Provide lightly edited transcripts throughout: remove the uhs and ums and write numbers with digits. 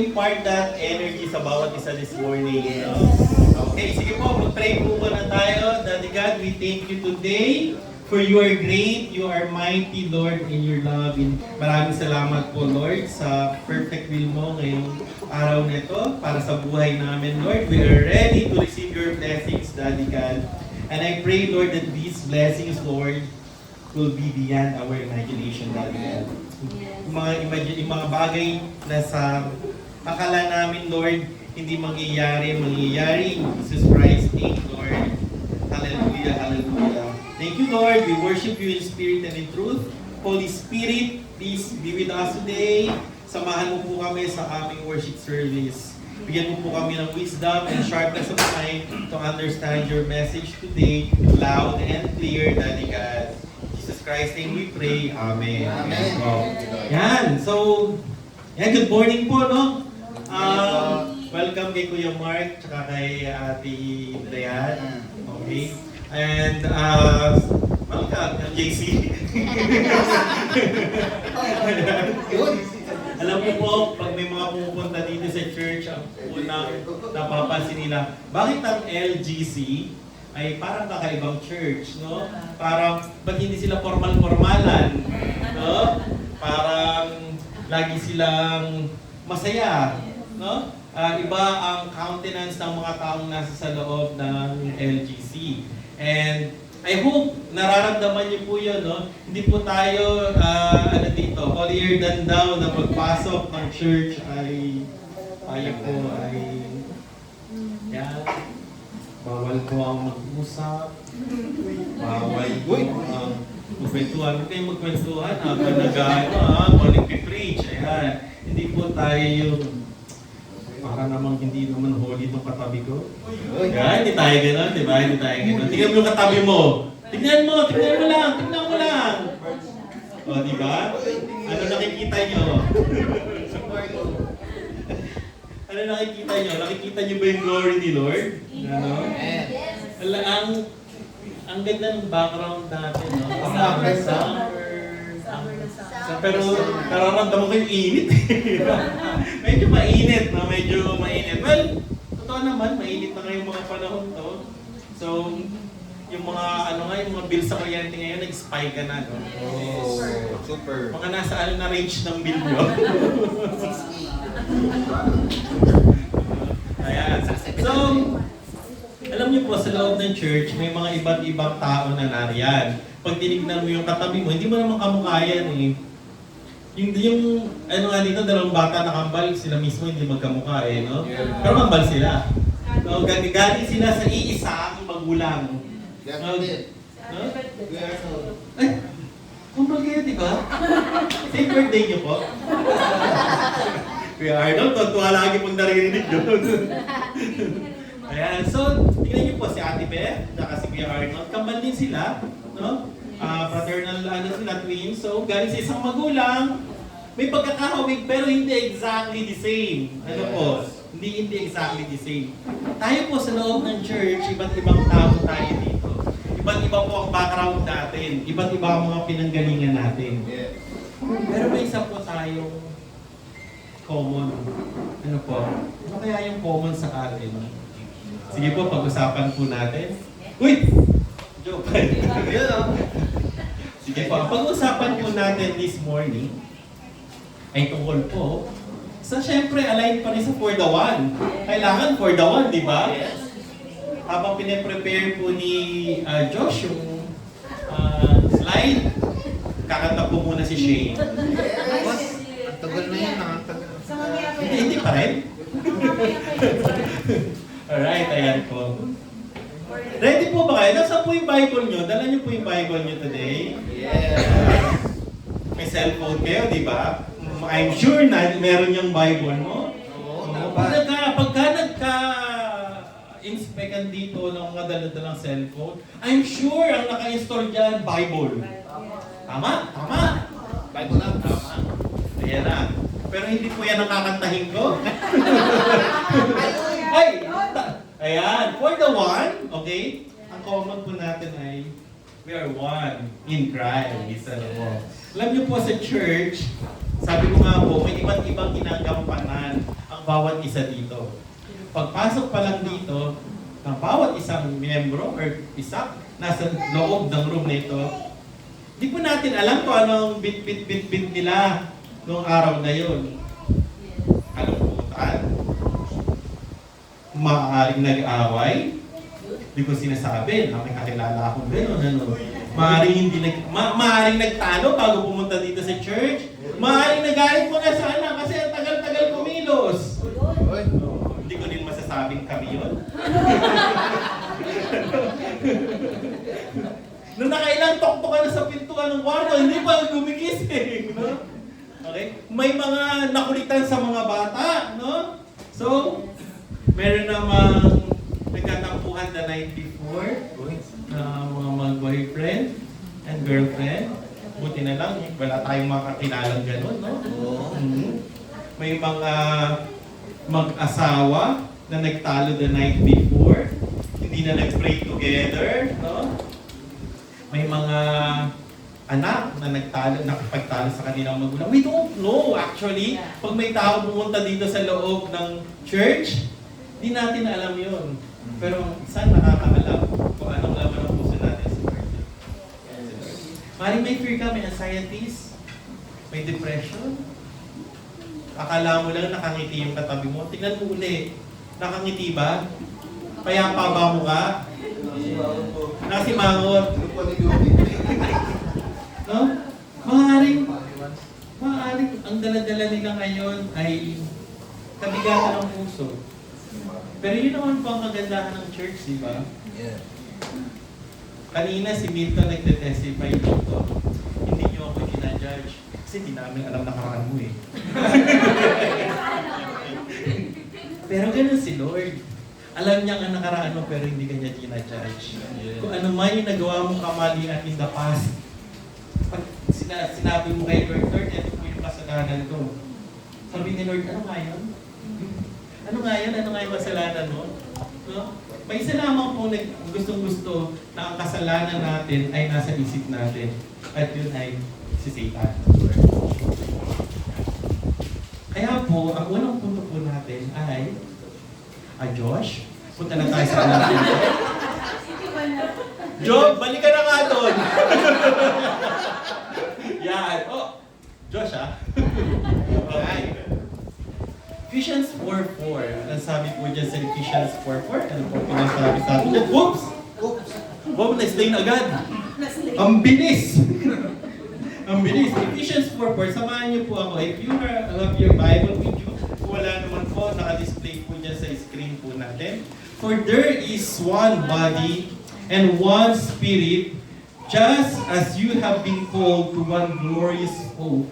Impart that energy sa bawat isa this morning. Okay, sige po, mag-pray po muna tayo. Daddy God, we thank you today for you are great, you are mighty, Lord, in your love. Maraming salamat po, Lord, sa perfect will mo ngayong araw na ito para sa buhay namin, Lord. We are ready to receive your blessings, Daddy God. And I pray, Lord, that these blessings, Lord, will be beyond our imagination, Daddy God. Yung mga bagay na sa akala namin, Lord, hindi mangyayari in Jesus Christ's name, Lord. Hallelujah, hallelujah. Thank you, Lord. We worship you in spirit and in truth. Holy Spirit, please be with us today. Samahan mo po kami sa aming worship service. Bigyan mo po kami ng wisdom and sharpness of mind to understand your message today, loud and clear, Daddy God. In Jesus Christ's name we pray. Amen. Amen. Yan. So, yan, good morning po, no? Welcome kay Kuya Mark, tsaka kay Ate Drean. Okay? And, welcome, JC. Alam mo po, pag may mga pumupunta dito sa church, ang unang napapansin nila, bakit ang LGC ay parang kakaibang church, no? Parang, ba't hindi sila formal-formalan? No? Parang, lagi silang masaya, no? Iba ang countenance ng mga taong nasa sa loob ng LGC. And I hope nararamdaman niyo po yun, no? Hindi po tayo, dito, holier than thou na pagpasok ng church ay, tayo po ay, yan, bawal po ang mag-usap, bawal po ang magkwentuhan. Huwag kayong magkwentuhan, habang mag-preach, ayan. Hindi po tayo yung para namang hindi naman holy itong katabi ko. Kaya hindi tayo gano'n, di ba? Hindi tayo gano'n. Tingnan mo yung katabi mo. Tingnan mo lang. O, di ba? Ano nakikita nyo? Ano nakikita nyo? Nakikita nyo ba yung glory ni Lord? Ano? Ang ganda ng background natin, no? Pero nararamdaman ko yung init. Medyo mainit. Well, totoo naman, mainit na ngayong mga panahon to. So, yung mga yung mga bill sa kuryente ngayon, nag-spike ka na, no? Oh, super. Mga nasa na range ng bill nyo. Ayan. So, alam niyo po, sa loob ng church, may mga iba't ibang tao na nariyan. Pag tinignan mo yung katabi mo, hindi mo naman kamukha yan eh. Yung dito, dalawang bata na kambal, sila mismo hindi magkamukha eh, no? Pero kambal sila. So, galing sila sa iisang magulang. No? Ay, kambal kayo, di ba? Same birthday niyo po. Kuya Arnold, tuwa lagi pong naririnig yun. Ayan, so, tingnan niyo po si Ate Beth, saka si Kuya Arnold, kambal din sila, no? Fraternal sila, twins. So, galing sa isang magulang, may pagkakahawig pero hindi exactly the same. Ano po? Hindi exactly the same. Tayo po sa loob ng church, iba't ibang tao tayo dito. Iba't iba po ang background natin. Iba't iba ang mga pinanggalingan natin. Pero may isa po tayong common. Ano po? Ano kaya yung common sa atin? Sige po, pag-usapan po natin. Uy! Joke. Sige po, pag-usapan po natin this morning ay tungkol po sa syempre align pa rin sa for the one. Kailangan for the one, di ba? Habang pine-prepare po ni Josh yung slide, kakanta po muna si Shane. Ang tagal na yun, Hindi pa rin? Alright, ayan po. Ready po ba kayo? Nasaan po yung Bible nyo? Dala nyo po yung Bible nyo today? Yeah. May cellphone kayo, di ba? I'm sure na meron yung Bible mo. Oo, Pagka nagka-inspect dito ng mga dala-dalang cellphone, I'm sure ang naka-install dyan, Bible. Tama? Bible lang. Tama. Ayan na. Pero hindi po yan ang kakantahin ko. Ayan, for the one, okay? Ang common po natin ay we are one in Christ. Alam niyo po sa church, sabi ko nga po, may iba't ibang ginagampanan. Ang bawat isa dito. Pagpasok pa lang dito, ng bawat isang miyembro or isa nasa loob ng room na ito, di po natin alam kung anong bit nila noong araw na yun. Anong pumuntaan? Maaaring nag-away. Di ko sinasabi na may kakilala akong gano'n. Ano? Maaaring nagtalo bago pumunta dito sa church. Maaaring nagalit mo na sana kasi ang tagal-tagal kumilos. Oy. Hindi ko din masasabing kami yun. Nung nakailang toktok ka na sa pintuan ng kwarto, hindi pa gumigising. No? Okay? May mga nakulitan sa mga bata. No? So, meron namang nagkatampuhan the night before na mga mag-boyfriend and girlfriend. Buti na lang, wala tayong makakilalang gano'n, no? May mga mag-asawa na nagtalo the night before, hindi na nag-pray together, no? May mga anak na nakapagtalo sa kanilang magulang. We don't know actually. Pag may tao pumunta dito sa loob ng church, di natin alam yun. Pero saan nakakaalam kung anong laman ng puso natin sa birthday? Maring may fear ka, may anxieties, may depression. Akala mo lang nakangiti yung katabi mo. Tingnan mo uli. Nakangiti ba? Payapa ba mo ka? Nasimangot. No? Maaaring ang dala-dala nila ngayon ay kabigatan ng puso. Pero yun naman po ang kagandahan ng church, di ba? Yeah. Kanina si Milton nagte-testify dito. Hindi niyo ako ginajudge. Kasi hindi namin alam nakaraan mo eh. Pero ganun si Lord. Alam niya ang nakaraan mo pero hindi kanya ginajudge. Kung ano man yung nagawa mong kamalian in the past, pag sinabi mo kay Lord, Lord, ito po yung kasalanan ko. Sabi ni Lord, ano nga yun? Ano nga yun? Ano nga yung kasalanan mo? No? May isa lamang po gustong-gusto na ang kasalanan natin ay nasa isip natin. At yun ay si Satan. Kaya po, ang unang punto po natin ay Josh, punta na tayo sa anak natin. Job, balik ka na nga doon. Yan. Oh, Josh Okay. Ephesians 4:4. Ang sabi po dyan sa Ephesians 4:4. Ano po pinasabi sa atin dyan? Whoops! Wow, na-explain agad. Ang bilis! Ang bilis. Ephesians 4:4. Samahan niyo po ako. If you have your Bible with you, wala naman po, naka-display po dyan sa screen po natin. For there is one body and one spirit, just as you have been called to one glorious hope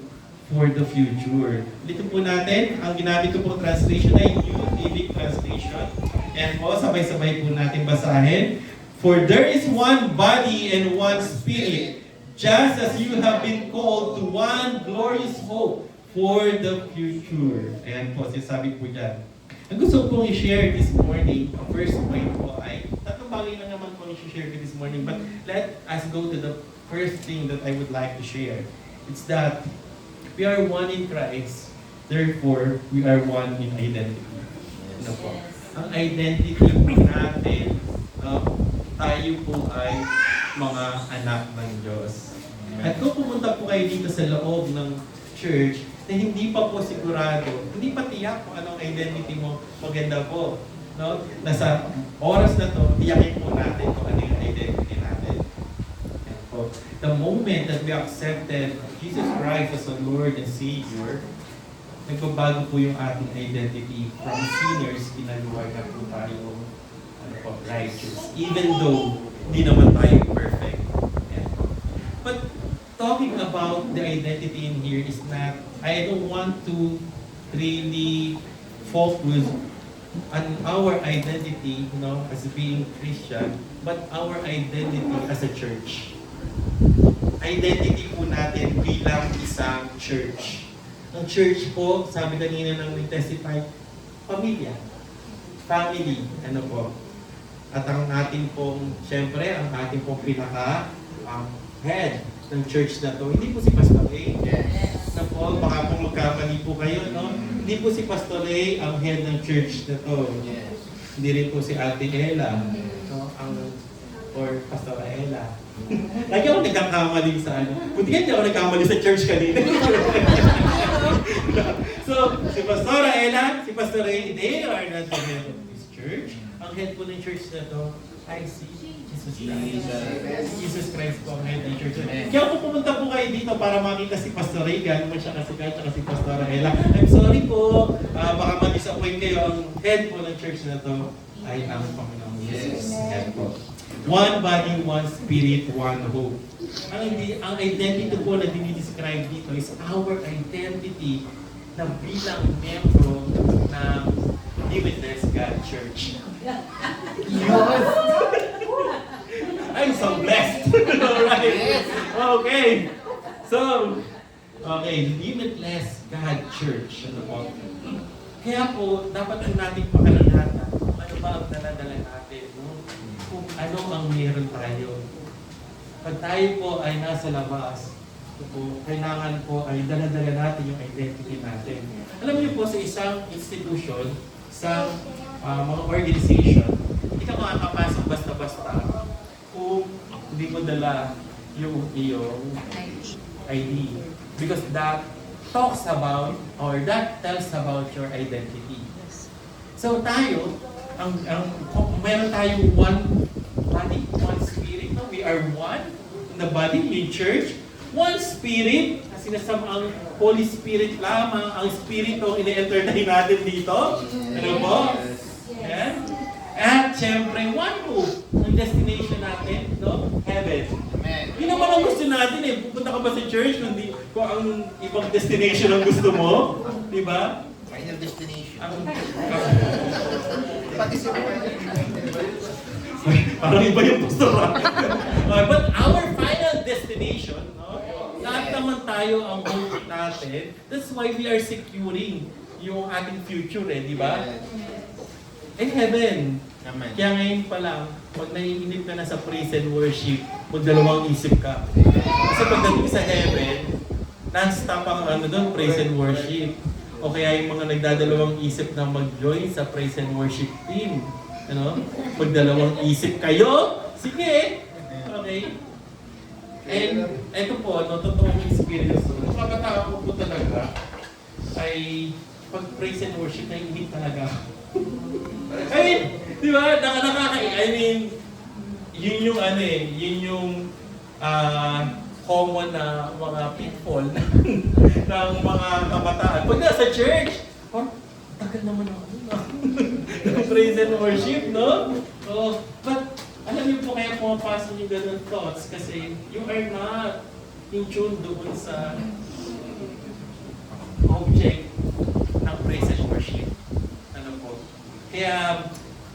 for the future. Dito po natin, ang ginamit ko po translation ay New Living Translation. And po, sabay-sabay po natin basahin. For there is one body and one spirit, just as you have been called to one glorious hope for the future. Ayan po, sinasabi po dyan. Ang gusto pong i-share this morning, ang first point po ay, tatlong bagay lang naman po i-share this morning, but let us go to the first thing that I would like to share. It's that we are one in Christ, therefore, we are one in identity. Ano po? Ang identity po natin, tayo po ay mga anak ng Diyos. At kung pumunta po kayo dito sa loob ng church, na hindi pa po sigurado, hindi pa tiyak kung anong identity mo, maganda po. No? Nasa oras na to, tiyakin po natin kung ano yung identity natin. And po, the moment that we accepted Jesus Christ as our Lord and Savior, nagbabago po yung ating identity. From sinners, pinaluwag na po tayo righteous. Even though, hindi naman tayo perfect. And, but talking about the identity in here is not, I don't want to really focus on our identity, as being Christian, but our identity as a church. Identity po natin bilang isang church. Ang church po, sabi kanina ng testify, pamilya. Family, ano po. At ang ating pong, syempre, ang ating pong pinaka head ng church na to, hindi po si Pastor A. Na po po, baka po magkamali po kayo, no? Hindi po si Pastor Ray ang head ng church na to. Yes. Hindi rin po si Ate Ella, no? Or Pastor Ella. Lagi ako nagkakamali sa ano. Buti hindi ako nagkamali sa church kanina. So, si Pastor Ella, si Pastor Ray, they are not the head of this church. Ang head po ng church na to ay si Jesus Christ. Jesus Christ po ang head ng church. Kaya po pumunta po kayo dito para makita si Pastor Ray, gano'n man siya kasikat, at si Pastor Ella. I'm sorry po, baka ma-disappoint kayo. Ang head po ng church na to ay ang Panginoong Jesus. Yan po. One body, one spirit, one hope. Ang identity po na dinidescribe dito is our identity na bilang membro ng Limitless God Church. Yes! I'm so blessed! Alright? Okay. So, okay, Limitless God Church. Ano po? Kaya po, dapat po natin pakalalahan ano ba ang daladala natin, no? Kung ano ang meron tayo. Pag tayo po ay nasa labas, po, kailangan po ay daladala natin yung identity natin. Alam niyo po, sa isang institution, sa mga organization, hindi ka makakapasok basta-basta kung hindi mo dala yung iyong ID. Because that talks about or that tells about your identity. So tayo, meron tayong one body, one spirit. No? We are one in the body, in church. One spirit, kasi nasam ang Holy Spirit lamang, ang Spirito ine-entertain natin dito. Ano po? Yan. At syempre, one hope. Ang destination natin, no? Heaven. Amen. Yun naman ang gusto natin eh. Pupunta ka ba sa church kung ang ibang destination ang gusto mo? Di ba? Final destination. Pati si parang iba yung pastor. But our final destination, no? Lahat naman tayo ang hope natin. That's why we are securing yung ating future eh, di ba? In heaven. Amen. Kaya ngayon pa lang, pag naiinip ka na sa praise and worship, magdalawang isip ka. Kasi pagdating sa heaven, non-stop ang doon, praise and worship. O kaya yung mga nagdadalawang isip na mag-join sa praise and worship team. Ano? Magdalawang isip kayo? Sige! Okay? And eto po, no, totoong experience ko. Nung pagkatao ko po talaga, ay pag praise and worship, naiinip talaga. I mean, di ba? Yun yung yun yung common na mga pitfall ng mga kabataan. Pag nasa church, tagal naman ako ng praise and worship, no? So, but alam niyo po kaya pumapasok yung ganun thoughts kasi you are not in tune doon sa object ng praise and worship. Ano po? Kaya,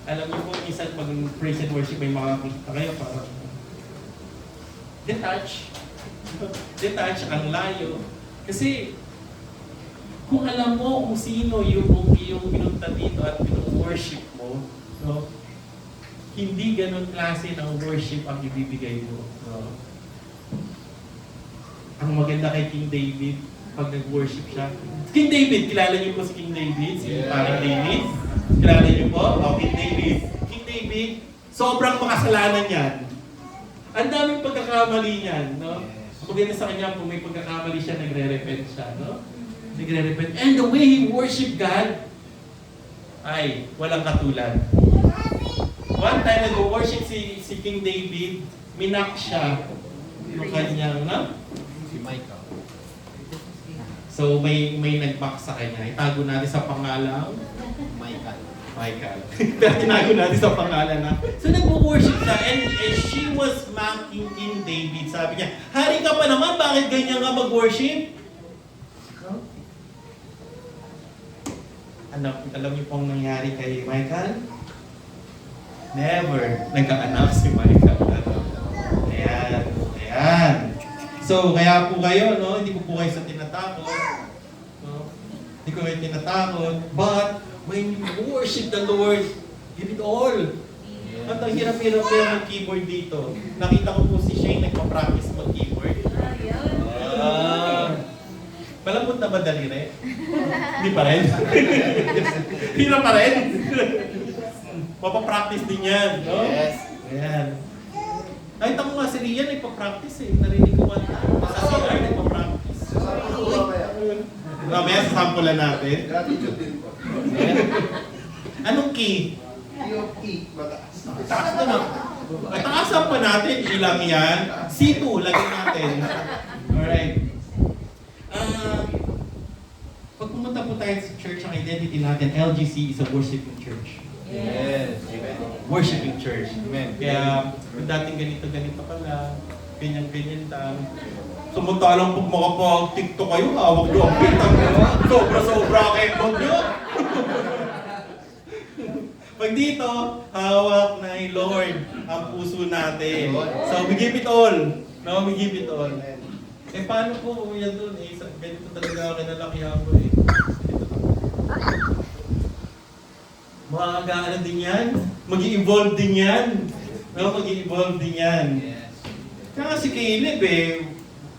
alam niyo po, minsan pag praise and worship may makakita kayo parang detach ang layo. Kasi, kung alam mo kung sino yung pinunta dito at worship mo, no, hindi ganun klase ng worship ang ibibigay mo. No? Ang maganda kay King David, pag nag-worship siya. King David, kilala niyo po si King David? Si parang David? Kilala niyo po? O, King David. King David, sobrang makasalanan yan. Ang daming pagkakamali niyan, no? Maganda sa kanya, kung may pagkakamali siya, nagre-repent siya, no? Nagre-repent. And the way he worship God, ay, walang katulad. One time, nag-worship si King David, minak siya yung kanyang, no? Si Michael. So, may nag-back sa kanya. Itago natin sa pangalang Michael. Pero tinago natin sa pangalan na. So, nag-worship siya and she was mocking King David. Sabi niya, hari ka pa naman, bakit ganyan ka mag-worship? Alam niyo pong nangyari kay Michael? Never nagkaanak si Michael. Ayan. So, kaya po kayo, no? Hindi po kayo sa tinatakot. No? Hindi ko kayo tinatakot. But, when you worship the Lord, give it all. At ang hirap-hirap kayo mag-keyboard dito. Nakita ko po si Shane nagpa-practice mag-keyboard. Malambot na ba daliri? Hindi pa rin. Hirap pa rin. Papapractice din yan, no? Yes. Ayan. Kahit ako nga si Rian, nagpa-practice eh. Narinig ko one time. Sa CR, nagpa-practice. Mamaya, sasampulan natin. Gratitude din po. Anong key? T.O.P. Mataas. Taas na lang. Taasan pa natin, ilang yan. C2, lagyan natin. Alright. Pag pumunta po tayo sa church, ang identity natin, LGC is a worshiping church. Yes. Worshiping church. Amen. Kaya, kung dating ganito pala, ganyan lang. Samantalang pag makapag-tiktok kayo, hawak nyo ang pitang sobra-sobra kayo nyo. Pag dito, hawak na ni Lord ang puso natin. So, we give it all. No, we give it all. Eh, paano po yan dun eh? Ganito talaga kinalakihan ko eh. Makakaano din yan. Mag-i-evolve din yan. No, mag-i-evolve din yan. Yes. Kaya si Caleb eh,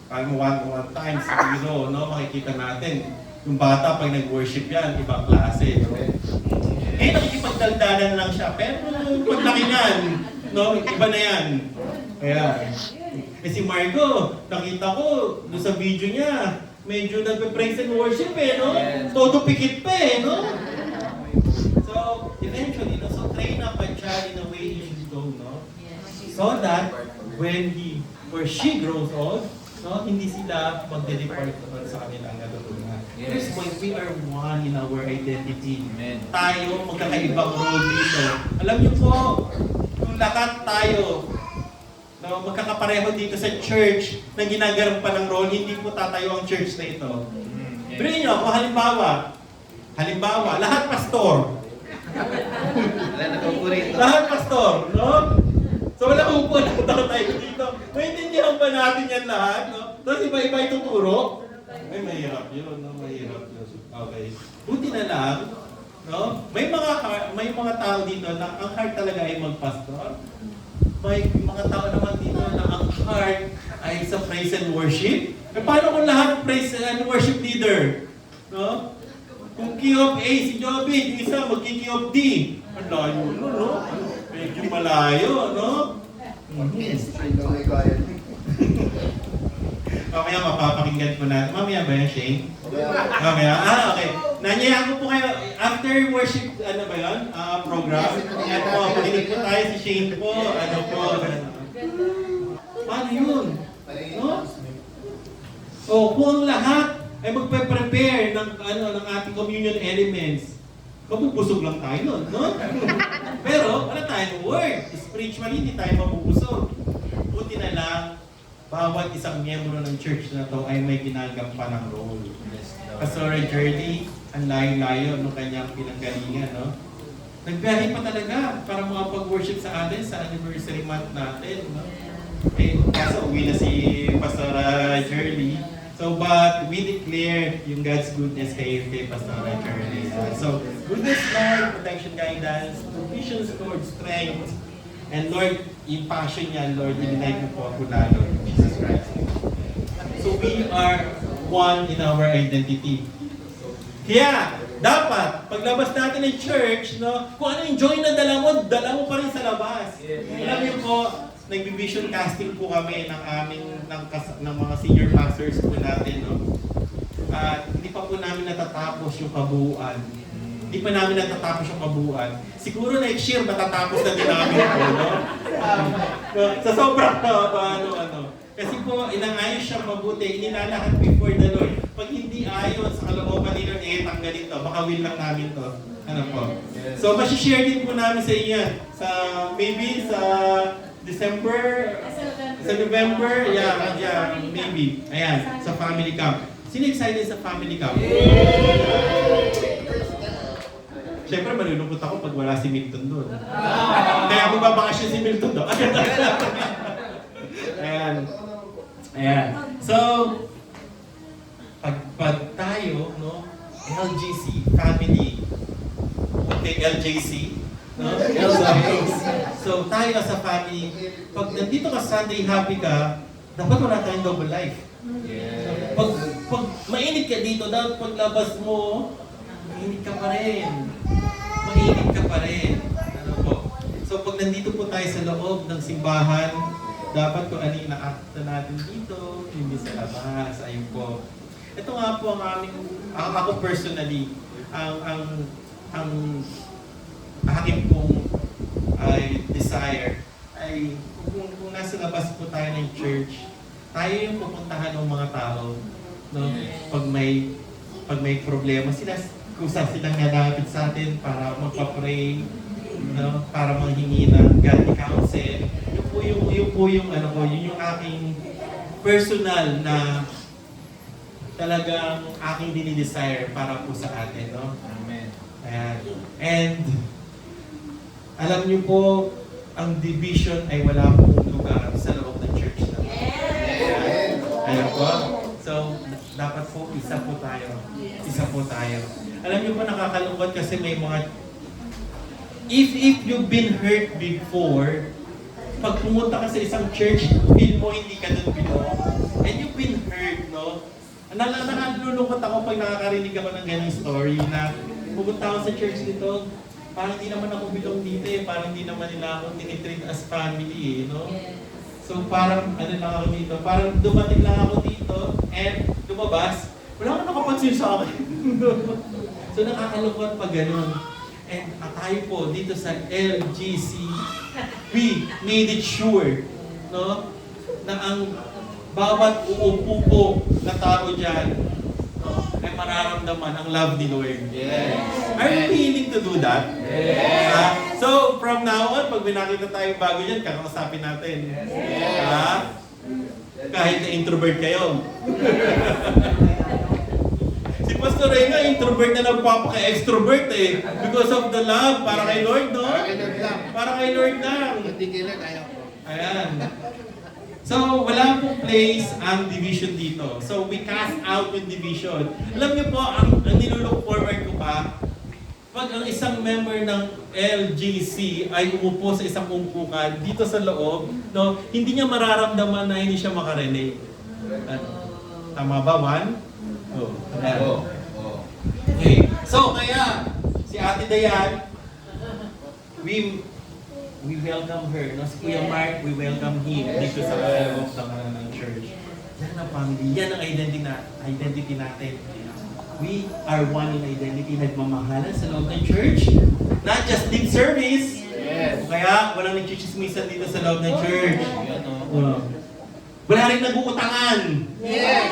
alam mo one time siguro, no, makikita natin. Yung bata pag nag-worship yan, ibang klase. No? Eh, nakikipagdaldalan lang siya. Pero paglaki niyan, no, iba na yan. Kaya, eh si Margo, nakita ko doon sa video niya, medyo nagpe-praise and worship eh, no? Todo pikit pa eh, no? So, eventually, no, so train up a child in a way he should go, no? So that when he or she grows old, no, hindi sila magde-depart sa kanilang natutunan. Yes. Why we are one in our identity. Amen. Tayo, magkakaibang role dito. Alam niyo po, kung lahat tayo, no, magkakapareho dito sa church na ginagawa pa ng role, hindi po tatayo ang church na ito. Yes. Pero nyo, kung halimbawa, lahat pastor. Wala na po rito. Lahat pastor, no? So wala upo lang tayo dito. Maintindihan ba natin yan lahat, no? Tapos iba-iba ituturo? Ay, mahirap yun, no? Mahirap yun. Okay. Buti na lang, no? May mga tao dito na ang heart talaga ay magpastor. May mga tao naman dito na ang heart ay sa praise and worship. Eh, paano kung lahat praise and worship leader? No? Kung key of A si Joby, yung isa magki-key of D. Ang layo, no? Medyo malayo, no? Mamaya mapapakinggan ko na. Mamaya ba yan, Shane? Mamaya? Okay. Nanyayahan ko po kayo, after worship, ano ba yun? Program. Ayan po, pakinig po tayo si Shane po. Ano po? Paano yun? No? O, kung ang lahat ay magpe-prepare ng, ng ating communion elements, mabubusog lang tayo nun, no? Pero, wala tayong word. Spiritually, hindi tayo mabubusog. Buti na lang, bawat isang miyembro ng church na to ay may ginagampanan ng role. Pastor Jerry, ang layo-layo ng kanyang pinanggalingan, no? Nagbiyahe pa talaga para makapag-worship sa atin sa anniversary month natin, no? Eh, kaso uwi na si Pastor Jerry. So, but we declare yung God's goodness kay Pastor Jerry. So, goodness, Lord, protection, guidance, provisions, Lord, strength, and Lord, yung passion niya, Lord, ilinay mo po ako lalo in Jesus Christ. So, we are one in our identity. Kaya, dapat, paglabas natin ng church, no, kung ano yung joy na dala mo pa rin sa labas. Alam niyo po, nag-vision casting po kami ng mga senior pastors po natin, no. At hindi pa po namin natatapos yung kabuuan. Hindi pa namin natatapos yung kabuuan. Siguro next year matatapos na din namin po, no. Sa sobrang Kasi po, inangayos siya mabuti, inilalahat before the Lord. Pag hindi ayon sa kalooban ni Lord, tanggalin to. Baka will lang namin to. Ano po? Yes. So, masishare din po namin sa inyo. Maybe sa December, sa November, maybe. Ayan, sa family camp. Sino excited sa family camp? Siyempre, malulungkot ako pag wala si Milton doon. Kaya magbabakasyon si Milton doon. Ayan. So, pag tayo, no, LGC, family, okay, LJC, no? So, tayo as a family, pag nandito ka Sunday, happy ka, dapat wala tayong double life. Yeah. Pag mainit ka dito, dapat paglabas mo, mainit ka pa rin. Mainit ka pa rin. Ano po? So pag nandito po tayo sa loob ng simbahan, dapat kung ano yung nakakita natin dito, hindi sa labas. Ayun po. Ito nga po ang ako personally, ang aking pong desire ay kung nasa labas po tayo ng church, tayo yung pupuntahan ng mga tao, no? Pag may problema sila, kung saan silang nalapit sa atin para magpa-pray, no? Para manghingi ng godly counsel. Yun po yung aking personal na talagang aking dinidesire para po sa atin, no? Amen. Ayan. And alam niyo po, ang division ay wala pong lugar sa loob ng church na. Ayan. Ayan po. So, dapat po, isa po tayo. Isa po tayo. Alam niyo po, nakakalungkot kasi may mga... If you've been hurt before, pag pumunta ka sa isang church, feel mo hindi ka doon belong. And you've been hurt, no? Nakalulungkot ako pag nakakarinig ako ng ganyung story na pupunta ako sa church dito, parang hindi naman ako belong dito eh, parang hindi naman nila ako tinitreat as family eh, no? So parang ano lang ako dito, parang dumating lang ako dito and lumabas, wala akong nakapansin sa akin. So nakakalungkot pag ganun. And tayo po dito sa LGC, we made it sure, no, na ang bawat uupo po na tao dyan, no, ay mararamdaman ang love ni Lord. Yes. Are you willing to do that? Yes. So, from now on, pag may nakita tayong bago dyan, kakausapin natin. Yes. Kahit na introvert kayo. Si Pastor Reyna, introvert na nagpapaka-extrovert eh. Because of the love, para kay Lord, no? Para kay Lord lang. Para kay Lord lang. Hindi kailan ayaw ko. Ayan. So, wala pong place ang division dito. So, we cast out yung division. Alam niyo po, ang nilulook forward ko pa, pag ang isang member ng LGC ay umupo sa isang umpukan dito sa loob, no, hindi niya mararamdaman na hindi siya makarinig. Tama ba, Juan? Oh. Ayan. Okay. So, kaya, si Ate Dayan, we welcome her. No? Si Kuya Mark, we welcome him dito sa loob ng church. Yan ang family. Yan ang identity natin. We are one in identity. Nagmamahalan sa loob ng church. Not just lip service. Yes. Kaya walang nagchichismisan dito sa loob ng church. Yan o. Wala rin nag-uutangan. Yes.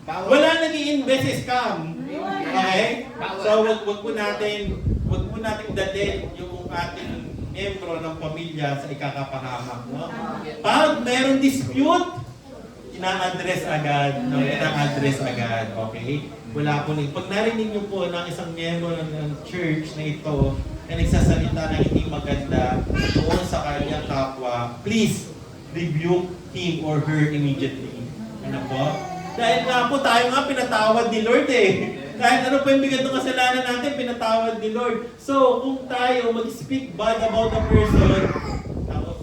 Wala nang i-invest scam. Okay? So wag po natin dalhin yung ating membro ng pamilya sa ikakapahamak, no? Pag mayroong dispute, ina-address agad, no? Ina-address agad, okay? Wala po pag narinig niyo po ng isang miyembro ng church na ito na nagsasalita na hindi maganda doon sa kanyang kapwa, please rebuke him or her immediately. Ano po? Dahil nga po, tayo nga pinatawad ni Lord eh. Kahit ano pa yung bigat ng kasalanan natin, pinatawad ni Lord. So, kung tayo mag-speak bad about the person, ano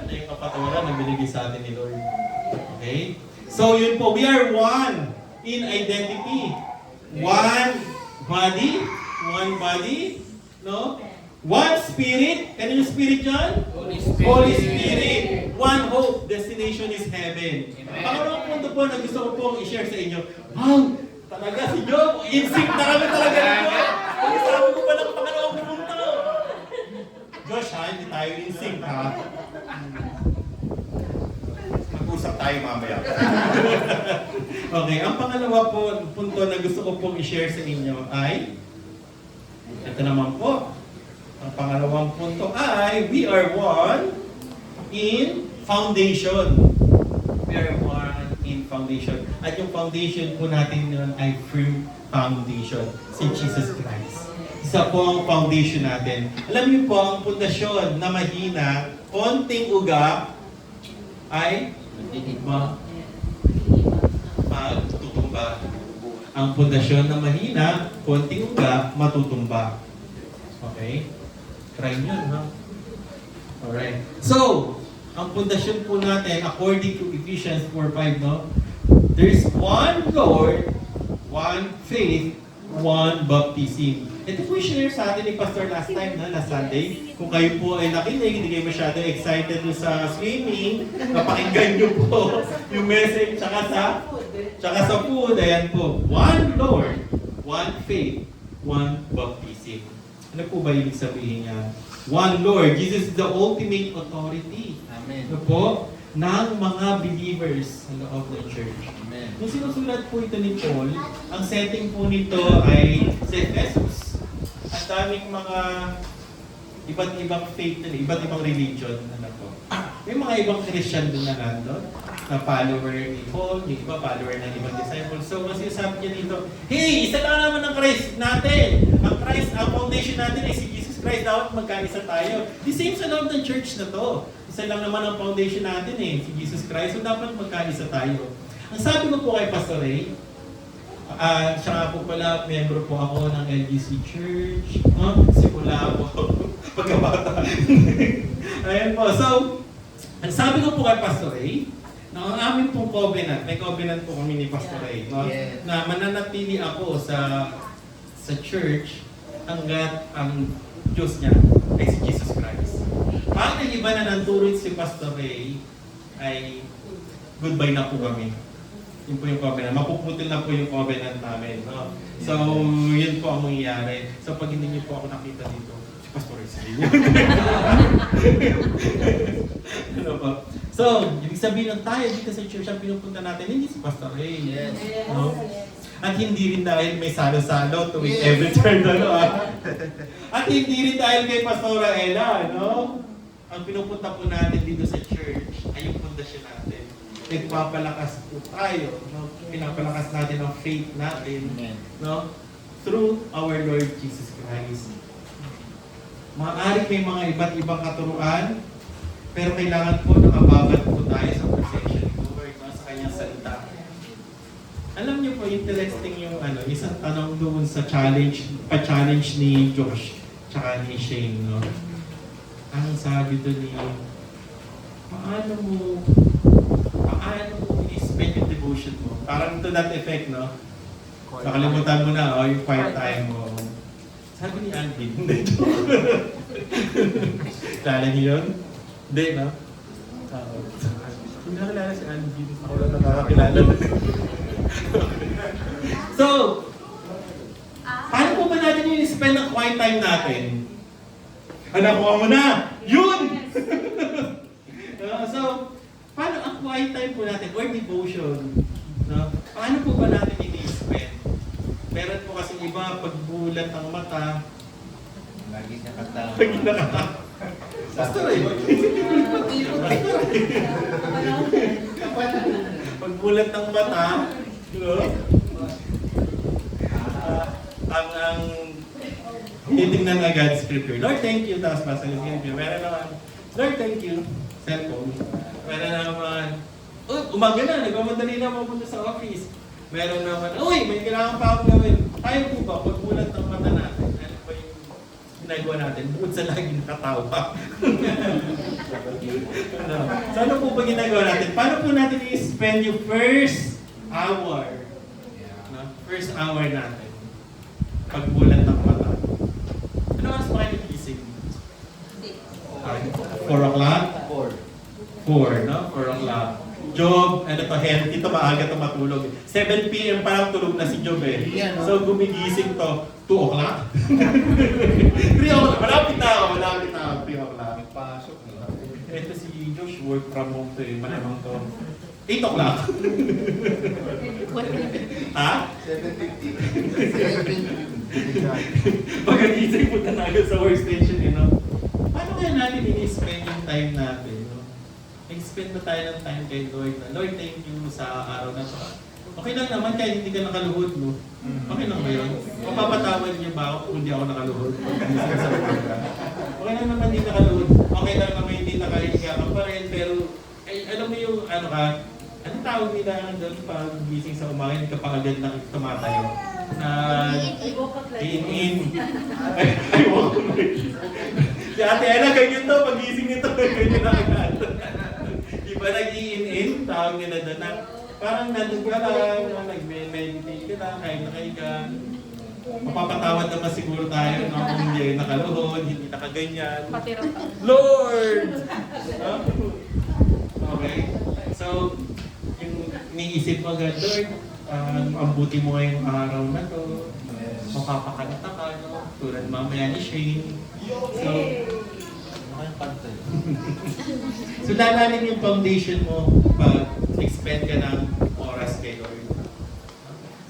na yung kapatawaran na binigay sa atin ni Lord? Okay? So, yun po, we are one in identity. One body, no? One spirit. Kanino spirit yan? Holy Spirit. One hope. Destination is heaven. Pangalawang punto po na gusto ko pong i-share sa inyo. Wow! Talaga si Job. In sync na kami talaga ni Job. Kasi sabi ko pa lang pangalawang punto. Josh ha, hindi tayo in sync ha. Mag-usap tayo mamaya. Okay, ang pangalawa po, punto na gusto ko pong i-share sa inyo ay ito naman po. Ang pangalawang punto ay we are one in foundation. We are one in foundation. At yung foundation po natin yun ay firm foundation. Si Jesus Christ. Isa po ang foundation natin. Alam niyo po, ang pundasyon na mahina, konting uga, ay matutumba. Ang pundasyon na mahina, konting uga, matutumba. Okay? Try nyo, ha? Alright. So, ang pundasyon po natin, according to Ephesians 4:5, no? There's one Lord, one faith, one baptism. Ito po yung share sa atin ni Pastor last time, last Sunday. Kung kayo po ay nakinig, hindi kayo masyado excited sa swimming, napakinggan nyo po yung message tsaka sa food. Ayan po, one Lord, one faith, one baptism. Ano po ba ibig sabihin niya? One Lord, Jesus is the ultimate authority. Amen. Ano po? Ng mga believers sa loob ng church. Amen. Nung sinusulat po ito ni Paul, ang setting po nito ay sa Ephesus. Ang daming mga iba't ibang faith nila, iba't ibang religion. Ano po. May mga ibang Christian din na nandun, na follower ni Paul, yung iba follower ng ibang disciples. So, ang sinasabi niya dito, hey, isa lang naman ang Christ natin. Ang Christ, ang foundation natin ay si Jesus Christ. Dapat magkaisa tayo. The same sa loob ng church na to. Isa lang naman ang foundation natin si Jesus Christ. So, dapat magkaisa tayo. Ang sabi ko po kay Pastor Ray, siya nga po pala, member po ako ng LGC Church. Simula po, pagkabata. Ayan po. So, ang sabi ko po kay Pastor Ray, na ang amin pong covenant, may covenant po kami ni Pastor Ray, no? Yes. Na mananatili ako sa church hanggat ang Diyos niya ay si Jesus Christ. Pag yung iba na nanturin si Pastor Ray, ay goodbye na po kami. Yun po yung covenant. Mapuputil na po yung covenant namin. No? So, yun po ang mangyayari. So, pag hindi niyo po ako nakita dito, si Pastor Ray sa inyo. Ano po? So, ibig sabihin ng tayo dito sa church, ang pinupunta natin, hindi si Pastor Ray. Yes. No? At hindi rin dahil may salo-salo tuwing every turn, At hindi rin dahil kay Pastora Ella, no? Ang pinupunta po natin dito sa church ay yung pundasyon natin. Nagpapalakas po tayo, no? Pinapalakas natin ang faith natin, Amen. no? Through our Lord Jesus Christ. Maaari may mga iba't ibang katuruan, pero kailangan po nakababat po tayo sa presensya ni Lord, no? Sa kanyang salita. Alam niyo po, interesting yung isang tanong doon sa pa-challenge ni Josh tsaka ni Shane, no? Ang sabi doon ni, paano mo i-spend yung devotion mo? Parang to that effect, no? Nakalimutan mo na, yung quiet time mo. Sabi ni Alvin, hindi joke. Kala niyo yun? Hindi, no? Hindi nakilala si Alvin. Ako lang nakakakilala. So, paano po ba natin yung spend ng quiet time natin? Nakuha mo na! Yun! So, paano ang quiet time po natin or devotion? No? Paano po ba natin ini-spend? Meron po kasi iba, pagbulat ng mata, Lagi siya katawa. pag nakata. Pastor eh. Pagbulat ng mata, no? Ang titignan agad scripture. Lord, thank you. Tapos basa yung scripture. Meron naman, Lord, thank you. Cellphone. Meron naman, umaga na, nagmamadali na mapunta sa office. Meron naman, uy, may kailangan pa akong gawin. Tayo po ba, pagbulat ng mata natin, ano ba yung ginagawa natin? Bukod sa lagi nakatawa. Ano? So ano po ba ginagawa natin? Paano po natin i-spend yung first hour? No? First hour natin. Pagbulat ng mata. Ano oras pa kayo gising? 4 o'clock? 4, no? 4 o'clock. Job, ano to, healthy to, maaga to matulog. 7 p.m. parang tulog na si Job eh. So gumigising to, 2 o'clock? 3 o'clock, malapit na ako, 3 o'clock. Pasok na. Ito si Josh, work from home to eh, malamang to. 8 o'clock? Ha? 7:50. Pagkagising po na agad sa workstation, Paano kaya natin ini-spend yung time natin, Spend na tayo ng time kay Lord na, Lord, thank you sa araw na to. Okay lang naman kahit hindi ka nakaluhod, no? Okay lang ba yun? Mapapatawad niyo ba ako kung hindi ako nakaluhod? Okay lang naman hindi nakaluhod. Okay lang naman hindi nakahiga ka pa rin. Pero, alam mo yung, anong tawag nila doon pag gising sa umaga, hindi ka pa agad na tumatayo? Na, in. Ay, walk away. Si Ate Ella, ganyan to, pag gising nito, ganyan na agad. Di ba nag-i-in-in? Tawag nila doon na, Parang nandun ka lang, no? Nag-meditate ka lang, kain na kayo ka. Mapapatawad naman siguro tayo, no? Kung hindi nakaluhod, hindi nakaganyan. Lord! No? Okay? So, yung iniisip mo agad, Lord, ang buti mo ngayong araw na to. Mapapakalata ka, no? Tulad mamaya ni Shane. So, Ano kayong pantay? so lalalim yung foundation mo pag expend ka ng oras kay Lord.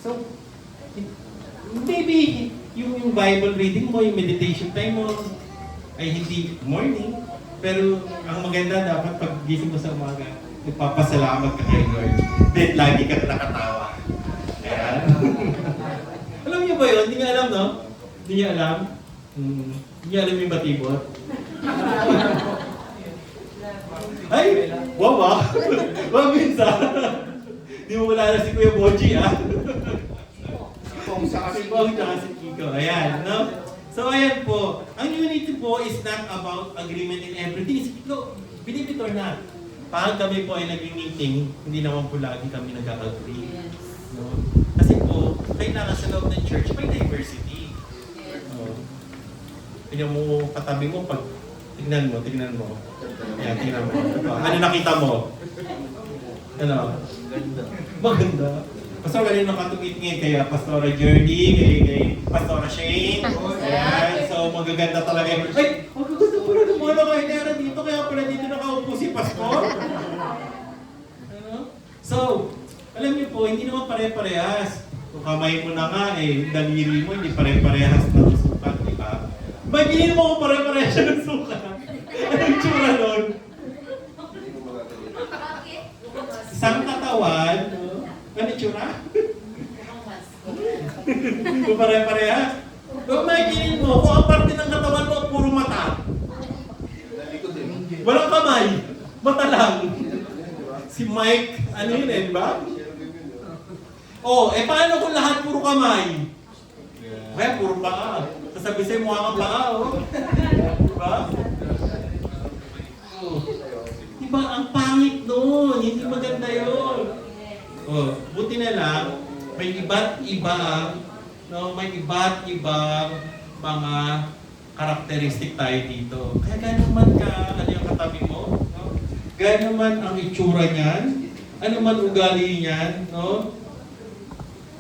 So, maybe yung Bible reading mo, yung meditation time mo, ay hindi morning, pero ang maganda dapat pag gising mo sa umaga, nagpapasalamat ka kay Lord. Then lagi ka nakatawa. Ayan. Alam niyo ba yun? Hindi niya alam, no? Hindi niya alam. Hindi niya alam yung batibot. Ay! Wow ah! Wow, minsan! Hindi mo wala na si Kuya Boji ah! Kung sa Si Bong tsaka si Kiko. Ayan, no? So ayan po, ang unity po is not about agreement in everything. So, believe it or not, pag kami po ay nag-meeting, hindi naman po lagi kami nag-agree. No? Kasi po, kailangan sa loob ng church may diversity. No? Tingnan mo, katabi mo, pag tignan mo. Ayan, tingnan mo. Ano nakita mo? Ano? Ganda. Maganda. Pastor, galing nakatugit ngayon kaya Pastora Journey, kay Pastora Shane. Ayan, so magaganda talaga yun. Ay, magaganda pala ng mga nakahinera dito, kaya pala dito nakaupo si Pastor. Ano? So, alam niyo po, hindi naman pare-parehas. Kung kamay mo na nga, daliri mo, hindi pare-parehas ng sukat, di ba? Magiging mo kung pare-parehas siya ng sukat. Anong tsura nun? Isang katawan, no? Ano tsura? Kung pare-parehas. Kung magiging mo, kung ang parte ng katawan mo puro mata. Walang kamay. Mata lang. Si Mike, ano yun di ba? Paano kung lahat puro kamay? Kaya puro paa. Sasabi sa'yo, mukha kang paa, Diba? Diba, ang pangit nun. Hindi maganda yun. Buti na lang, may iba't ibang mga karakteristik tayo dito. Kaya gano'n man ano yung katabi mo, no? Gano'n man ang itsura niyan, ano man ugali niyan, no?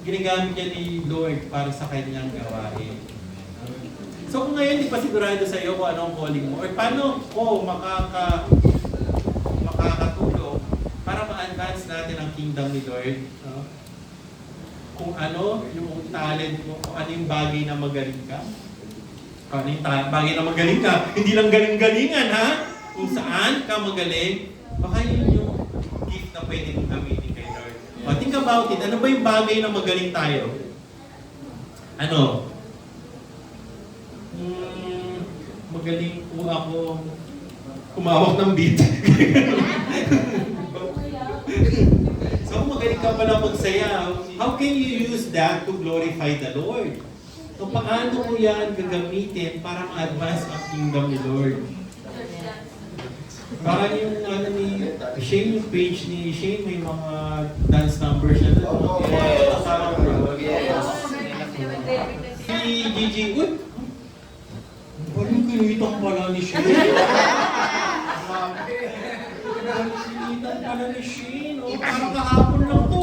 Ginagamit niya ni Lord para sa kanyang gawain. So kung ngayon di pa sigurado sa iyo kung anong calling mo, or paano makakatulong para ma-advance natin ang kingdom ni Lord, no? Kung ano yung talent mo, kung ano yung bagay na magaling ka. Kung ano yung bagay na magaling ka, hindi lang galing-galingan, ha? Kung saan ka magaling, baka yun yung gift na pwede mong gamitin kay Lord. Think about it, ano ba yung bagay na magaling tayo? Ano? Magaling po ako kumawak ng beat. So kung magaling ka pala magsayaw, how can you use that to glorify the Lord? So paano mo yan gagamitin para ma-advance ang kingdom ni Lord? Parang yung ni Shane, yung page ni Shane, may mga dance numbers siya doon. Si Gigi, parang kinitang pala ni Shane. Kinitang pala ni Shane. Parang kahapon lang to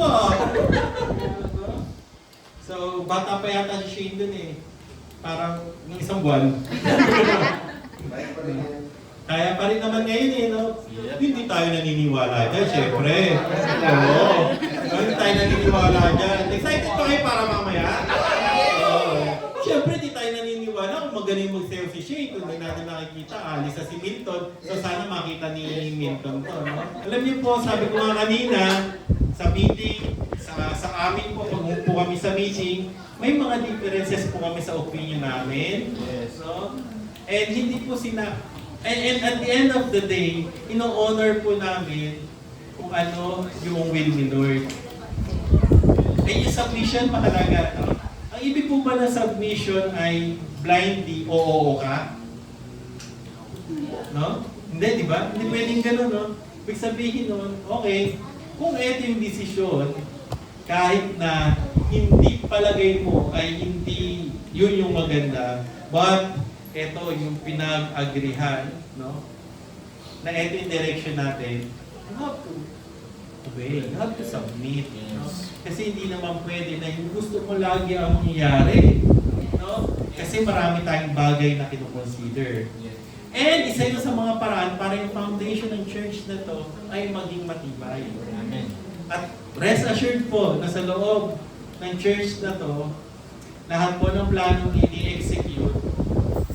So, bata pa yata si Shane dun Parang ng isang buwan. Kaya pa rin naman ngayon no? Hindi tayo naniniwala dyan, syempre. Oo. Hindi tayo naniniwala dyan. Excited pa kayo para mamaya? Syempre, di tayo naniniwala kung magaling magsayaw si Shane. Kung natin nakikita, alis sa si Milton. So sana makita ni Milton to, no? Alam niyo po, sabi ko nga kanina, sa meeting, sa amin po, pag po kami sa meeting, may mga differences po kami sa opinion namin. No? And hindi po and at the end of the day, ino-honor po namin kung ano yung will ni Lord. And yung submission mahalaga, no? Ang ibig po ba ng submission ay blindly oo ka? No? Hindi, di ba? Hindi pwedeng gano'n, no? Ibig sabihin nun, okay, kung ito yung desisyon, kahit na hindi palagay mo ay hindi yun yung maganda, but ito yung pinag-agrihan, no? Na ito yung direction natin, you have to obey, you have to submit. No? Kasi hindi naman pwede na yung gusto mo lagi ang mangyayari. No? Kasi marami tayong bagay na kinoconsider. And isa yun sa mga paraan para yung foundation ng church na to ay maging matibay. Amen. At rest assured po na sa loob ng church na to, lahat po ng planong i-execute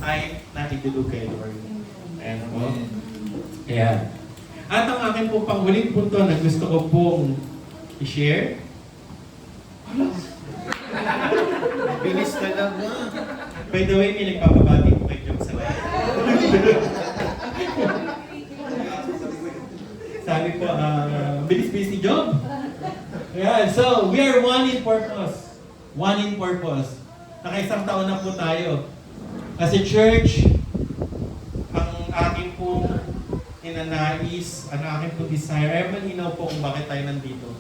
ay natitulog kay Lord. Ayan po. Ayan. At ang akin po panghuling punto na gusto ko pong i-share. Bilis talaga. By the way, may nagpapabati po kay Job sa live. Sabi po, bilis-bilis ni Job. Ayan, so we are one in purpose. One in purpose. Nakaisang taon na po tayo. As a church, ang aking pong ninanais, ang aking pong desire, ay malinaw po kung bakit tayo nandito.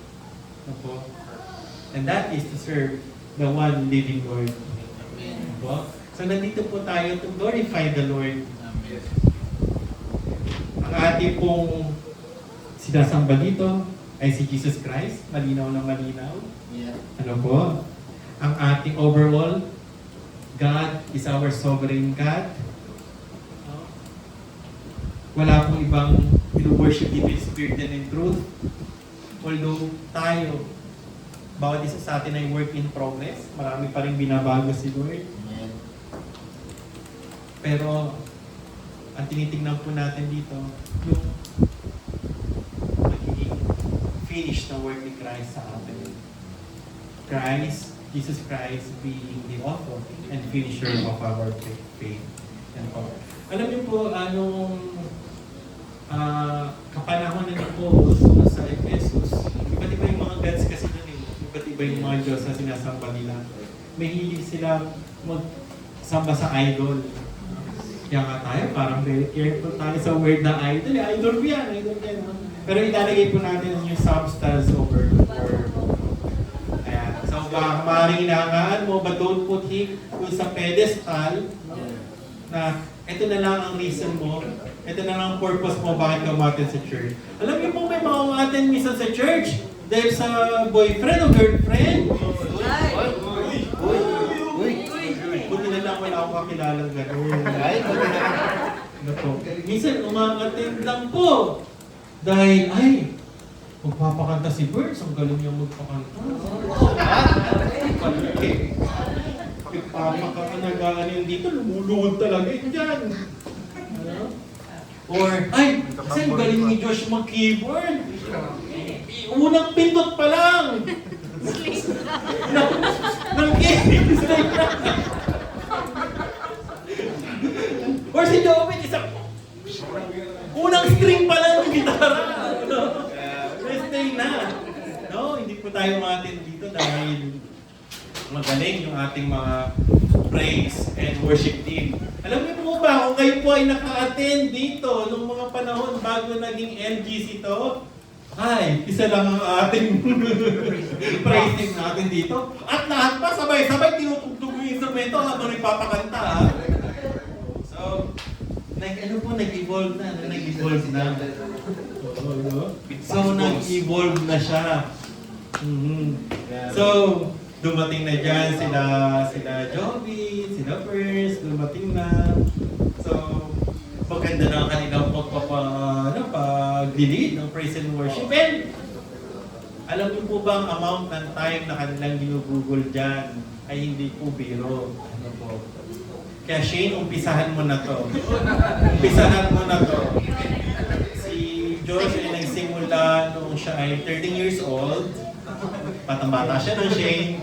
Ano po? And that is to serve the one living Lord. Ano po? So nandito po tayo to glorify the Lord. Ang ating pong sinasamba dito ay si Jesus Christ, malinaw na malinaw. Yeah. Ano po? Ang ating overall, God is our sovereign God. No? Wala pong ibang worship dito in spirit and in truth. Although tayo, bawat isa sa atin ay work in progress, marami pa rin binabago si Lord. Amen. Pero, ang tinitingnan po natin dito, yung magiging finish na work ni Christ sa atin. Christ, Jesus Christ being the author and finisher of our faith. Yan po. Alam niyo po, anong kapanahon na po sa Ephesus, iba't iba yung mga gods kasi doon eh. Iba't iba yung mga Diyos na sinasamba nila. May hilig sila magsamba sa idol. Kaya nga tayo, parang very careful tayo sa word na idol. Idol ko yan, idol ko yan. Pero ilalagay po natin yung substance over word. Ayan. So, baka maaaring inaangaan mo, but don't put him sa pedestal, no? Na ito na lang ang reason mo, ito na lang ang purpose mo bakit ka umattend sa church. Alam niyo po, may mga umattend minsan sa church dahil sa boyfriend o girlfriend. Buti na lang wala akong kakilalang gano'n. Ano po? Minsan umattend lang po dahil, ay, magpapakanta si Birds, ang galing niya magpakanta. Pagpapakanagaan yun dito, lumuluhod talaga yun dyan. Ano? Or, ay, kasi ang galing ni Josh mag-keyboard. Unang pindot pa lang. Or si Jovit, isang unang string pa lang ng gitara. No? Stay na. No, hindi po tayo umattend dito dahil magaling yung ating mga praise and worship team. Alam niyo po ba, kung kayo po ay naka-attend dito nung mga panahon bago naging LGC to, ay, isa lang ang ating praise team natin dito. At lahat pa, sabay-sabay tinutugtog yung instrumento habang nagpapakanta. Ha? So, nag-evolve na. Nag-evolve na. So, nag-evolve na siya. So, dumating na dyan sila Joby, sila First, dumating na. So, maganda na ang kanilang pag-lead ng praise and worship. And, alam niyo po ba ang amount ng time na kanilang ginugugol dyan ay hindi po biro. Ano po? Kaya Shane, umpisahan mo na to. Umpisahan mo na to. Si Josh ay nagsimula nung siya ay 13 years old. Batang-bata siya ng Shane.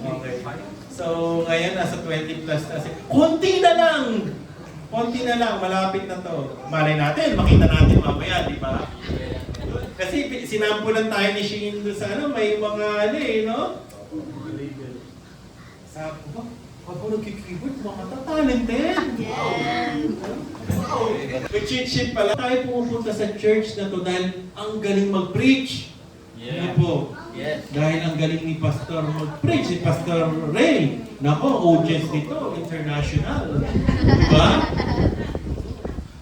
Okay. So, ngayon nasa 20 plus na. Konti na lang! Konti na lang, malapit na to. Malay natin, makita natin mamaya, di ba? Kasi sinampulan tayo ni Shane doon sa may mga no? Sabi ko, ako nag-keyboard, mga talented. Yes! May cheat sheet pala. Tayo pumupunta sa church na to dahil ang galing mag-preach. Ano po? Yes. Dahil ang galing ni Pastor mag-preach, si Pastor Ray. Nako, audience nito, international. Diba?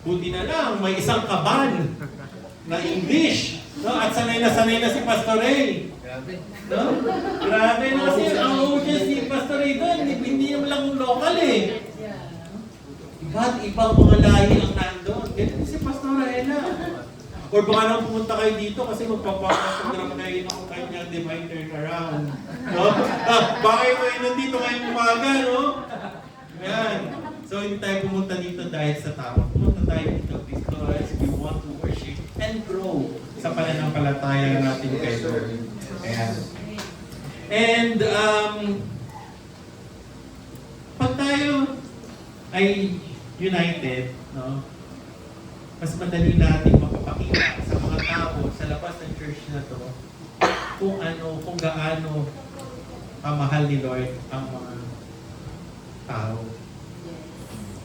Buti na lang, may isang kaban na English. No? At sanay na si Pastor Ray. Grabe. No? Grabe na kasi ang audience ni Pastor Ray doon, hindi naman lang local eh. Iba't ibang mga lahi ang nandun. Ganyan si Pastor Ella. Or baka nang pumunta kayo dito kasi magpapaprogram kayo ng kanyang divine turnaround. No? Baka kayo nandito ngayong umaga, no? Yan. So hindi tayo pumunta dito dahil sa tao. Pumunta tayo dito because we want to worship and grow sa pananampalataya natin kay Lord. Ayan. And pag tayo ay united, no? Mas madali natin mapapakita sa mga tao sa labas ng church na to kung gaano kamahal ni Lord ang mga tao.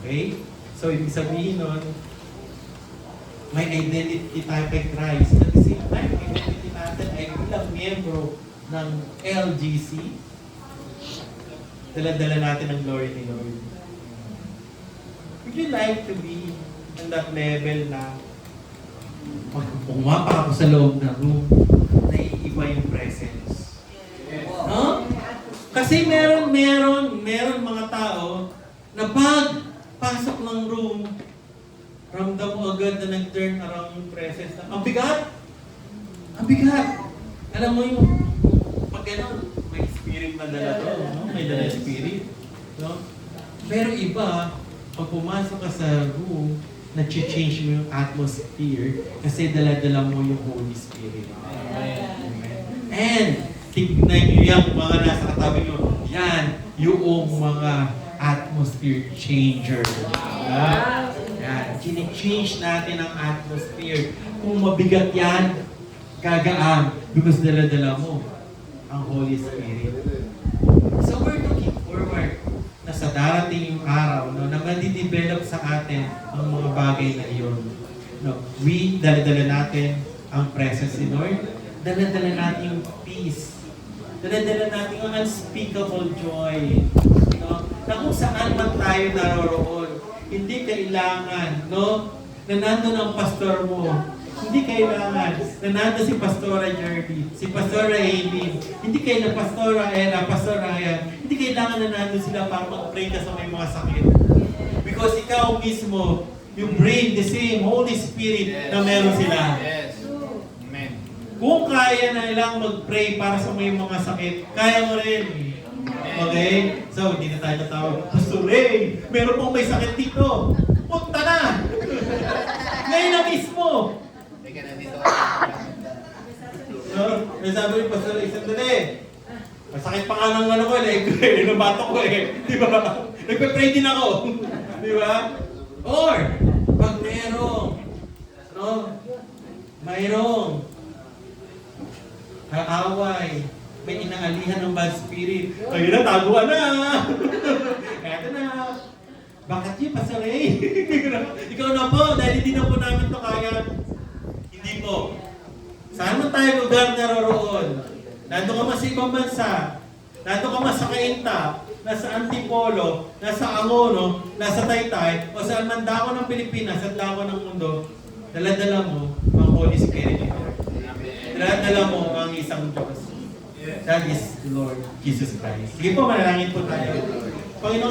Okay? So, ibig sabihin nun, may identity tayo kay Christ. At the same time, identity natin ay bilang miyembro ng LGC. Dala-dala natin ang glory ni Lord. Would you like to be in that level na pag pumapa ako sa loob ng room, naiiba yung presence? No? Kasi meron mga tao na pag pasok ng room, ramdam mo agad na nag-turn around yung presence. Ang bigat! Ang bigat! Alam mo yung pag gano'n, may spirit na dala to, no? May dala spirit. No? Pero iba, pag pumasok ka sa room, na-change mo yung atmosphere kasi dala-dala mo yung Holy Spirit. Amen. And, tignan nyo yung mga nasa katabi nyo, yan, yung mga atmosphere changer. Yan, chine-change natin ang atmosphere. Kung mabigat yan, gagaan because dala-dala mo ang Holy Spirit. So we're looking forward na sa darating yung araw, no, na madidevelop sa atin ang mga bagay na iyon. No, we, dala-dala natin ang presence ni Lord, dala-dala natin yung peace, dala-dala natin yung unspeakable joy. No? Na kung saan man tayo naroroon, hindi kailangan, no, na nandun ang pastor mo. Hindi kailangan na nandun si Pastora Jerby, si Pastora Amy, hindi kailangan Pastora Ella, Pastora Ryan, hindi kailangan na nandun sila para mag-pray ka sa may mga sakit. Because ikaw mismo, you bring the same Holy Spirit na meron sila. Yes. Amen. Kung kaya na ilang mag-pray para sa may mga sakit, kaya mo rin. Okay? So, hindi na tayo natawag, Pastor Ray, meron pong may sakit dito. Punta na! Ngayon na mismo! Teka na dito. So, may sabi ni Pastor Ray, sandali. Masakit pa nga ng ano ko, ng bato ko eh. Di ba? Nagpe-pray din ako. Di ba? Or, pag mayroong, no? Mayroong kaaway, may inaalihan ng bad spirit. Kayo na, taguan na! Eto na! Bakit yun, Pastor Ray? Ikaw na po, dahil hindi na po namin ito kaya. Hindi po. Saan man tayo lugar naroroon? Nandun ka man sa ibang bansa, nandun ka man sa Cainta, nasa Antipolo, nasa Angono, nasa Taytay, o saan man dako ng Pilipinas at dako ng mundo, dala-dala mo ang Holy Spirit. Dala-dala mo ang isang Diyos. That is the Lord Jesus Christ. Sige po, manalangin po tayo. Panginoon,